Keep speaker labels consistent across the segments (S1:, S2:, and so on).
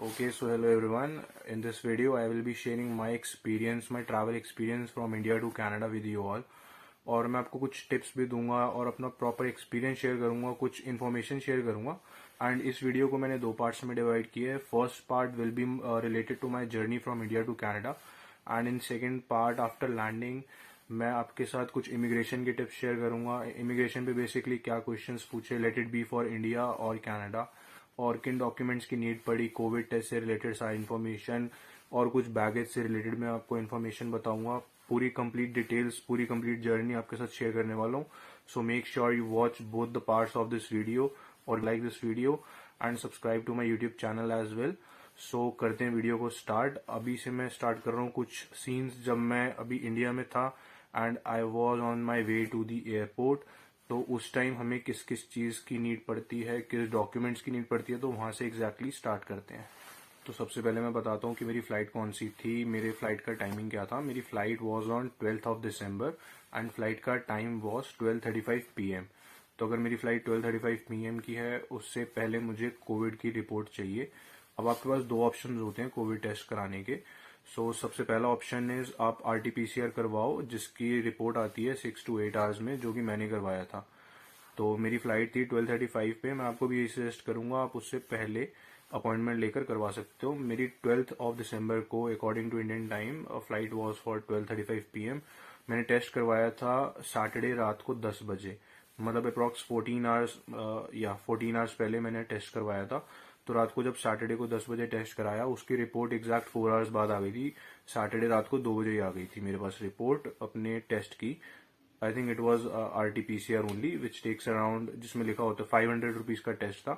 S1: Okay, so hello everyone. In this video, I will be sharing my experience, my travel experience from India to Canada with you all. और मैं आपको कुछ tips भी दूंगा और अपना प्रॉपर एक्सपीरियंस शेयर करूंगा, कुछ इन्फॉर्मेशन शेयर करूंगा. एंड इस वीडियो को मैंने दो पार्ट्स में डिवाइड किया है. First part will be related to my journey from India to Canada, and in second part after landing मैं आपके साथ कुछ इमिग्रेशन के टिप्स शेयर करूंगा. इमिग्रेशन पे बेसिकली क्या क्वेश्चंस पूछे, let it be for India और कनाडा, और किन डॉक्यूमेंट्स की नीड पड़ी, कोविड टेस्ट से रिलेटेड सारी इन्फॉर्मेशन और कुछ बैगेज से रिलेटेड मैं आपको इन्फॉर्मेशन बताऊंगा. पूरी कंप्लीट डिटेल्स, पूरी कंप्लीट जर्नी आपके साथ शेयर करने वाला हूँ. So make sure you watch both the parts of this video और like this video and subscribe to my YouTube channel as well. So करते हैं वीडियो को स्टार्ट. अभी से मैं स्टार्ट कर रहा हूँ कुछ सीन्स जब मैं अभी इंडिया में था and I was on my way to the airport. तो उस टाइम हमें किस किस चीज की नीड पड़ती है, किस डॉक्यूमेंट्स की नीड पड़ती है, तो वहां से एग्जैक्टली स्टार्ट करते हैं. तो सबसे पहले मैं बताता हूँ कि मेरी फ्लाइट कौन सी थी, मेरे फ्लाइट का टाइमिंग क्या था. मेरी flight was on 12th of December and flight का टाइम वाज 12:35 PM. तो अगर मेरी फ्लाइट 12:35 PM की है, उससे पहले मुझे कोविड की रिपोर्ट चाहिए. अब आपके पास दो ऑप्शन होते हैं कोविड टेस्ट कराने के. सबसे पहला ऑप्शन इज आप RT-PCR करवाओ, जिसकी रिपोर्ट आती है 6 to 8 आवर्स में, जो कि मैंने करवाया था. तो मेरी फ्लाइट थी 12:35 पे. मैं आपको भी यही सजेस्ट करूंगा, आप उससे पहले अपॉइंटमेंट लेकर करवा सकते हो. मेरी 12th ऑफ दिसंबर को according to Indian time flight was for 12:35 PM. मैंने टेस्ट करवाया था सैटरडे रात को 10 बजे, मतलब अप्रॉक्स 14 आवर्स या 14 आवर्स पहले मैंने टेस्ट करवाया था. तो रात को जब सैटरडे को 10 बजे टेस्ट कराया, उसकी रिपोर्ट एग्जैक्ट 4 आवर्स बाद आ गई थी. सैटरडे रात को 2 बजे ही आ गई थी मेरे पास रिपोर्ट अपने टेस्ट की. I think it was RT-PCR only which takes around, जिसमें लिखा होता है 500 रुपीज का टेस्ट था.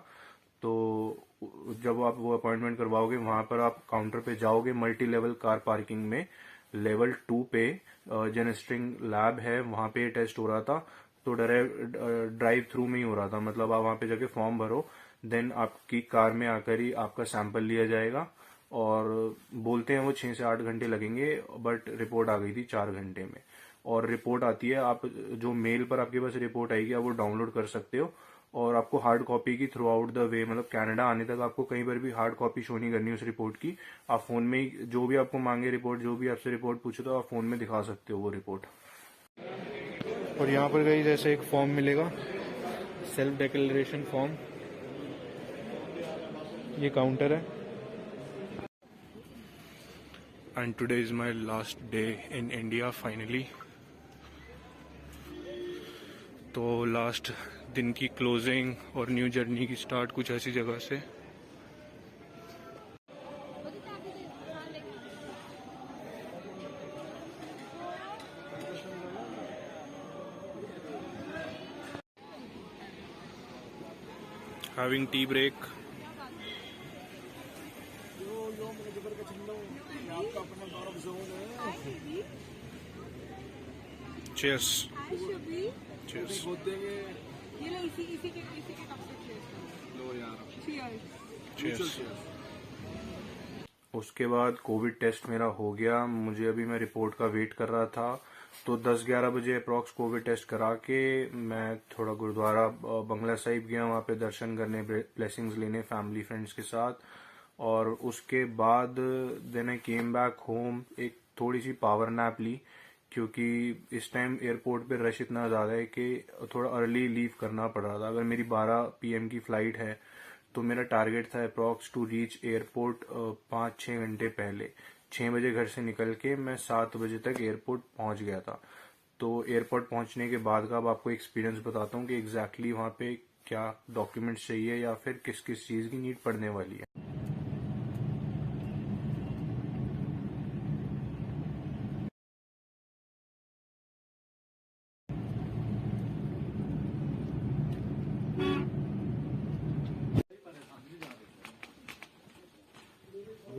S1: तो जब आप वो अपॉइंटमेंट करवाओगे, वहां पर आप काउंटर पे जाओगे, मल्टी लेवल कार पार्किंग में लेवल 2 पे जेनेस्ट्रिंग लैब है, वहां पे टेस्ट हो रहा था. तो ड्राइव थ्रू में ही हो रहा था, मतलब आप वहां पे जाके फॉर्म भरो, देन आपकी कार में आकर ही आपका सैंपल लिया जाएगा. और बोलते हैं वो 6 से 8 घंटे लगेंगे, बट रिपोर्ट आ गई थी 4 घंटे में. और रिपोर्ट आती है, आप जो मेल पर आपके पास रिपोर्ट आएगी, आप वो डाउनलोड कर सकते हो. और आपको हार्ड कॉपी की थ्रू आउट द वे, मतलब कनाडा आने तक आपको कहीं पर भी हार्ड कॉपी शो नहीं करनी उस रिपोर्ट की. आप फोन में ही जो भी आपको मांगे रिपोर्ट, जो भी आपसे रिपोर्ट पूछे, तो आप फोन में दिखा सकते हो वो रिपोर्ट. और यहाँ पर गई जैसे एक फॉर्म मिलेगा, सेल्फ डिक्लेरेशन फॉर्म. ये काउंटर है. And today is my last day in India finally. तो लास्ट दिन की क्लोजिंग और न्यू जर्नी की स्टार्ट कुछ ऐसी जगह से. Having tea break. Cheers. Cheers. Cheers. उसके बाद कोविड टेस्ट मेरा हो गया. मुझे अभी मैं रिपोर्ट का वेट कर रहा था. तो 10-11 बजे अप्रॉक्स कोविड टेस्ट करा के मैं थोड़ा गुरुद्वारा बंगला साहिब गया, वहां पे दर्शन करने, ब्लेसिंग्स लेने फैमिली फ्रेंड्स के साथ. और उसके बाद then I came back home. एक थोड़ी सी पावर नैप ली, क्योंकि इस टाइम एयरपोर्ट पे रश इतना ज्यादा है कि थोड़ा अर्ली लीव करना पड़ रहा था. अगर मेरी 12 PM की फ्लाइट है, तो मेरा टारगेट था अप्रॉक्स टू रीच एयरपोर्ट 5-6 घंटे पहले. 6 बजे घर से निकल के मैं 7 बजे तक एयरपोर्ट पहुंच गया था. तो एयरपोर्ट पहुंचने के बाद का अब आपको एक्सपीरियंस बताता हूँ कि एग्जैक्टली वहां पे क्या डॉक्यूमेंट्स चाहिए या फिर किस किस चीज की नीड पड़ने वाली है.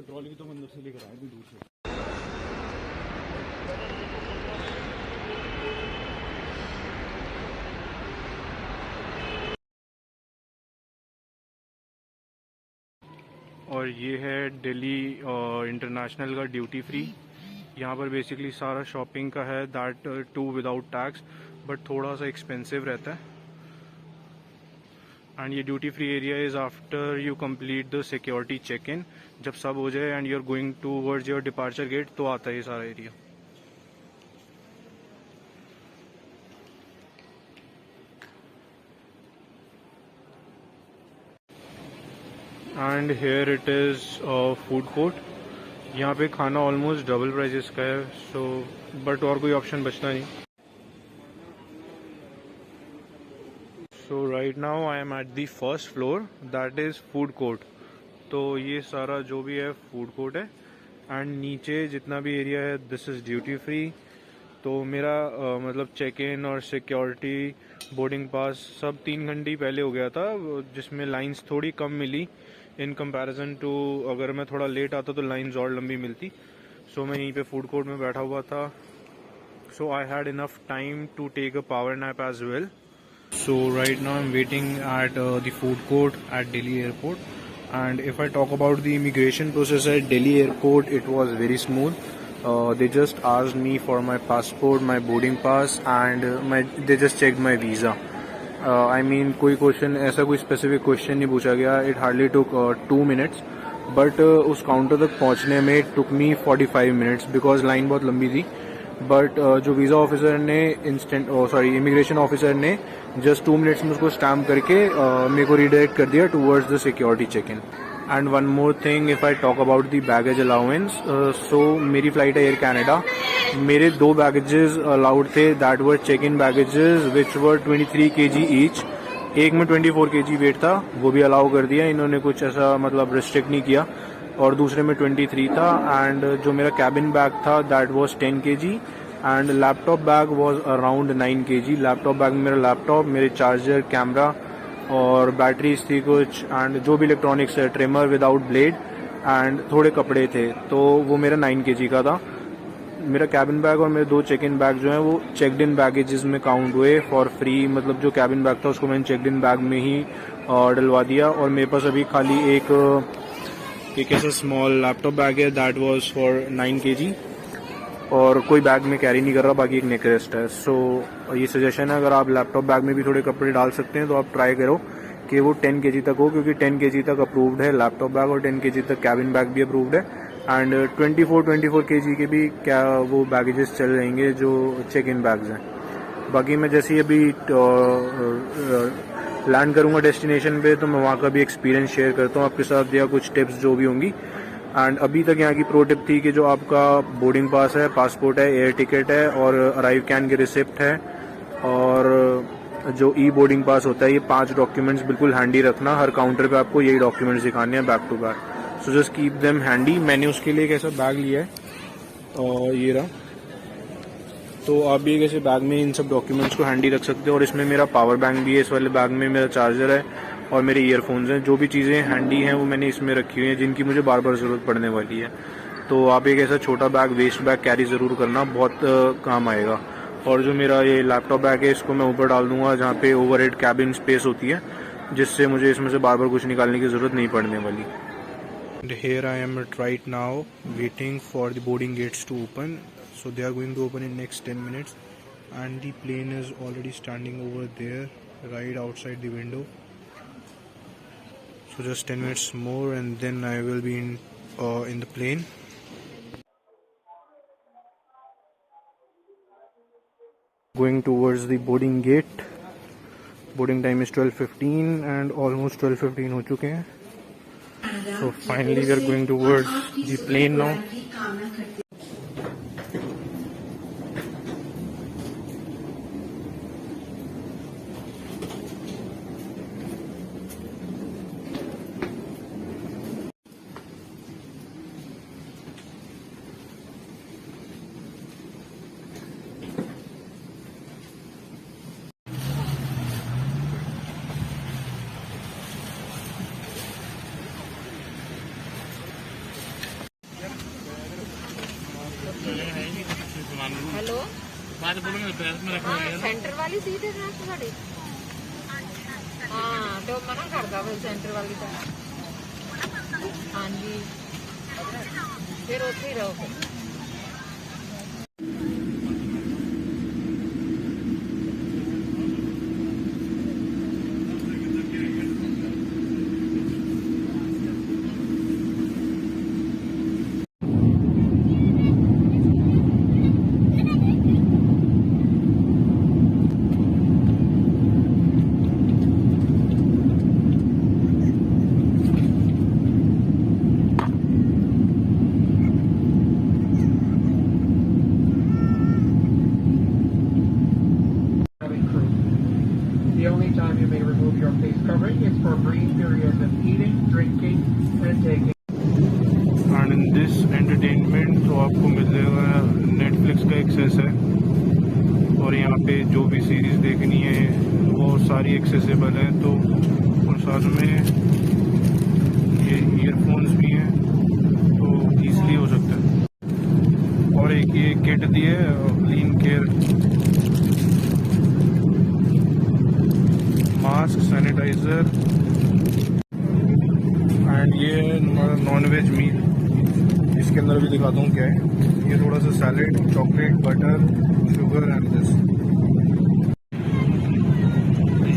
S1: ट्रॉली की तो अंदर से लेकर आए, दूर से. और ये है दिल्ली इंटरनेशनल का ड्यूटी फ्री. यहाँ पर बेसिकली सारा शॉपिंग का है, that too without tax, but थोड़ा सा एक्सपेंसिव रहता है. एंड ये duty free area is after you complete the security check in. जब सब हो जाए and you are going towards your departure gate तो आता है ये सारा area. And here it is food court. यहाँ पे खाना ऑलमोस्ट डबल प्राइजेस का है, सो बट और कोई ऑप्शन बचता नहीं। So right now I am at the first floor, that is food court. तो ये सारा जो भी है फूड कोर्ट है एंड नीचे जितना भी एरिया है दिस इज़ ड्यूटी फ्री। तो मेरा मतलब चेक इन और सिक्योरिटी बोर्डिंग पास सब 3 घंटे ही पहले हो गया था, जिसमें लाइंस थोड़ी कम मिली इन कंपैरिजन टू अगर मैं थोड़ा लेट आता तो लाइंस और लंबी मिलती। सो मैं यहीं पे फूड कोर्ट में बैठा हुआ था, so I had enough time to take a power nap as well. So right now I am waiting at the food court at Delhi airport. And if I talk about the immigration process at Delhi airport, it was very smooth. They just asked me for my passport, my boarding pass and they just checked my visa. I mean कोई question ऐसा कोई specific question नहीं पूछा गया। It hardly took 2 minutes, but उस counter तक पहुंचने में it took me 45 minutes because line बहुत लंबी थी। बट जो वीज़ा ऑफिसर ने इमिग्रेशन ऑफिसर ने जस्ट 2 मिनट्स में उसको स्टैम्प करके मेरे को रिडायरेक्ट कर दिया towards the security check in. And one more thing, if I talk about the baggage allowance, so मेरी फ्लाइट है एयर कैनेडा। मेरे 2 बैगेजेस अलाउड थे, that were check in baggages which were 23 kg each. एक में 24 kg wait था, वो भी allow कर दिया इन्होंने, कुछ ऐसा मतलब रिस्ट्रिक्ट नहीं किया। और दूसरे में 23 था। एंड जो मेरा कैबिन बैग था that was 10 kg and laptop bag was around 9 kg। Laptop bag में मेरा लैपटॉप, मेरे चार्जर, कैमरा और बैटरीज थी कुछ, एंड जो भी इलेक्ट्रॉनिक्स है, ट्रिमर विदाउट ब्लेड एंड थोड़े कपड़े थे, तो वो मेरा 9 kg का था। मेरा कैबिन बैग और मेरे 2 चेक इन बैग जो हैं वो चेकड इन बैगेजेस में काउंट हुए फॉर फ्री। मतलब जो कैबिन बैग था उसको मैंने चेकड इन बैग में ही डलवा दिया। और मेरे पास अभी खाली एक ऐसा स्मॉल लैपटॉप बैग है, दैट वाज फॉर 9 kg और कोई बैग में कैरी नहीं कर रहा, बाकी एक नेक रेस्ट है। सो ये सजेशन है, अगर आप लैपटॉप बैग में भी थोड़े कपड़े डाल सकते हैं तो आप ट्राई करो कि वो 10 kg तक हो, क्योंकि 10 kg तक अप्रूव्ड है लैपटॉप बैग और 10 kg तक कैबिन बैग भी अप्रूव्ड है। एंड 24 kg के भी क्या वो बैगेजेस चल जाएंगे जो चेक इन बैग्स हैं। बाकी मैं जैसे ही अभी लैंड करूंगा डेस्टिनेशन पे तो मैं वहाँ का भी एक्सपीरियंस शेयर करता हूँ आपके साथ, या कुछ टिप्स जो भी होंगी। एंड अभी तक यहाँ की प्रो टिप थी कि जो आपका बोर्डिंग पास है, पासपोर्ट है, एयर टिकट है और अराइव कैन की रिसिप्ट है और जो ई बोर्डिंग पास होता है, ये 5 डॉक्यूमेंट्स बिल्कुल हैंडी रखना। हर काउंटर पे आपको यही डॉक्यूमेंट्स दिखाने हैं back to back, so just keep them handy. मैंने उसके लिए एक ऐसा बैग लिया है और ये रहा, तो आप भी एक ऐसे बैग में इन सब डॉक्यूमेंट्स को हैंडी रख सकते हो। और इसमें मेरा पावर बैंक भी है, इस वाले बैग में मेरा चार्जर है और मेरे ईयरफोन्स हैं। जो भी चीज़ें हैंडी हैं वो मैंने इसमें रखी हुई हैं जिनकी मुझे बार बार ज़रूरत पड़ने वाली है। तो आप एक ऐसा छोटा बैग, वेस्ट बैग कैरी ज़रूर करना, बहुत काम आएगा। और जो मेरा ये लैपटॉप बैग है इसको मैं ऊपर डाल दूंगा जहाँ पे ओवरहेड कैबिन स्पेस होती है, जिससे मुझे इसमें से बार बार कुछ निकालने की ज़रूरत नहीं पड़ने वाली। Here I am right now waiting for the boarding gates to open. So they are going to open in next 10 minutes and the plane is already standing over there right outside the window. So just 10 minutes more and then I will be in the plane. Going towards the boarding gate. Boarding time is 12:15 and almost 12:15 हो चुके हैं. So finally we are going towards the plane now.
S2: Hello बात बोलूंगा centre वाली seat है ना ਤੁਹਾਡੀ हाँ तो मना करदा फिर सेंटर वाली तो हाँ जी फिर ਉੱਥੇ ਹੀ ਰਹੋ ਫਿਰ
S1: दिस एंटरटेनमेंट तो आपको मिलेगा, नेटफ्लिक्स का एक्सेस है और यहाँ पे जो भी सीरीज़ देखनी है वो सारी एक्सेसिबल है। तो और साथ में ये ईयरफोन्स भी हैं तो ईज़िली हो सकता है। और एक ये किट दी है clean care, mask, sanitizer and ये है हमारा नॉन वेज मील। इसके अंदर भी दिखाता हूँ क्या है। ये थोड़ा सा salad, chocolate, butter, sugar and this.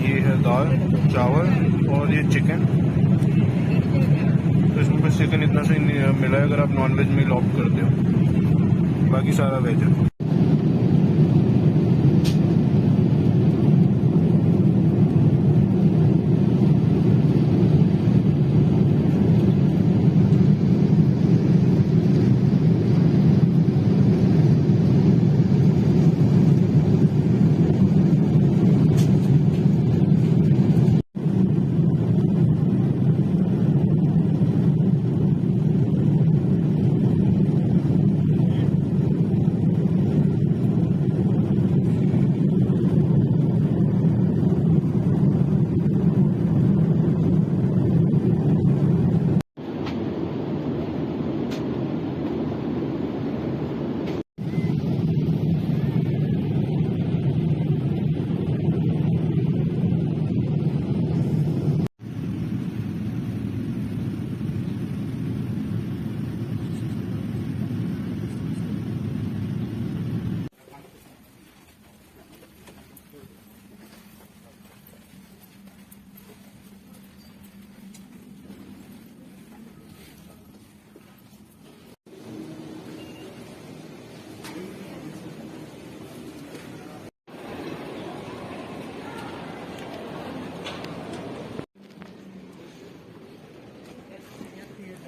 S1: ये है दाल, चावल और ये चिकन। तो इसमें बस चिकन इतना से मिला है अगर आप नॉन वेज मील ऑप्ट करते हो, बाकी सारा वेज है।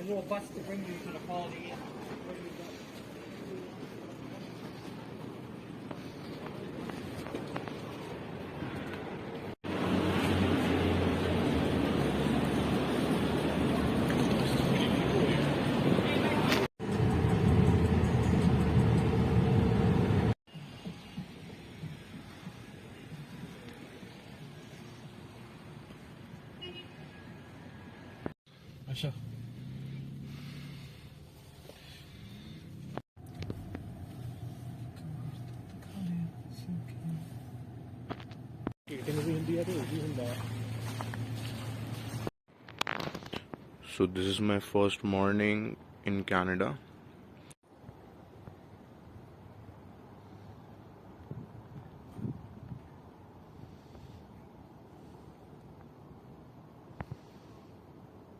S3: Little bus to bring you to the Holiday Inn. अच्छा
S1: So this is my first morning in Canada.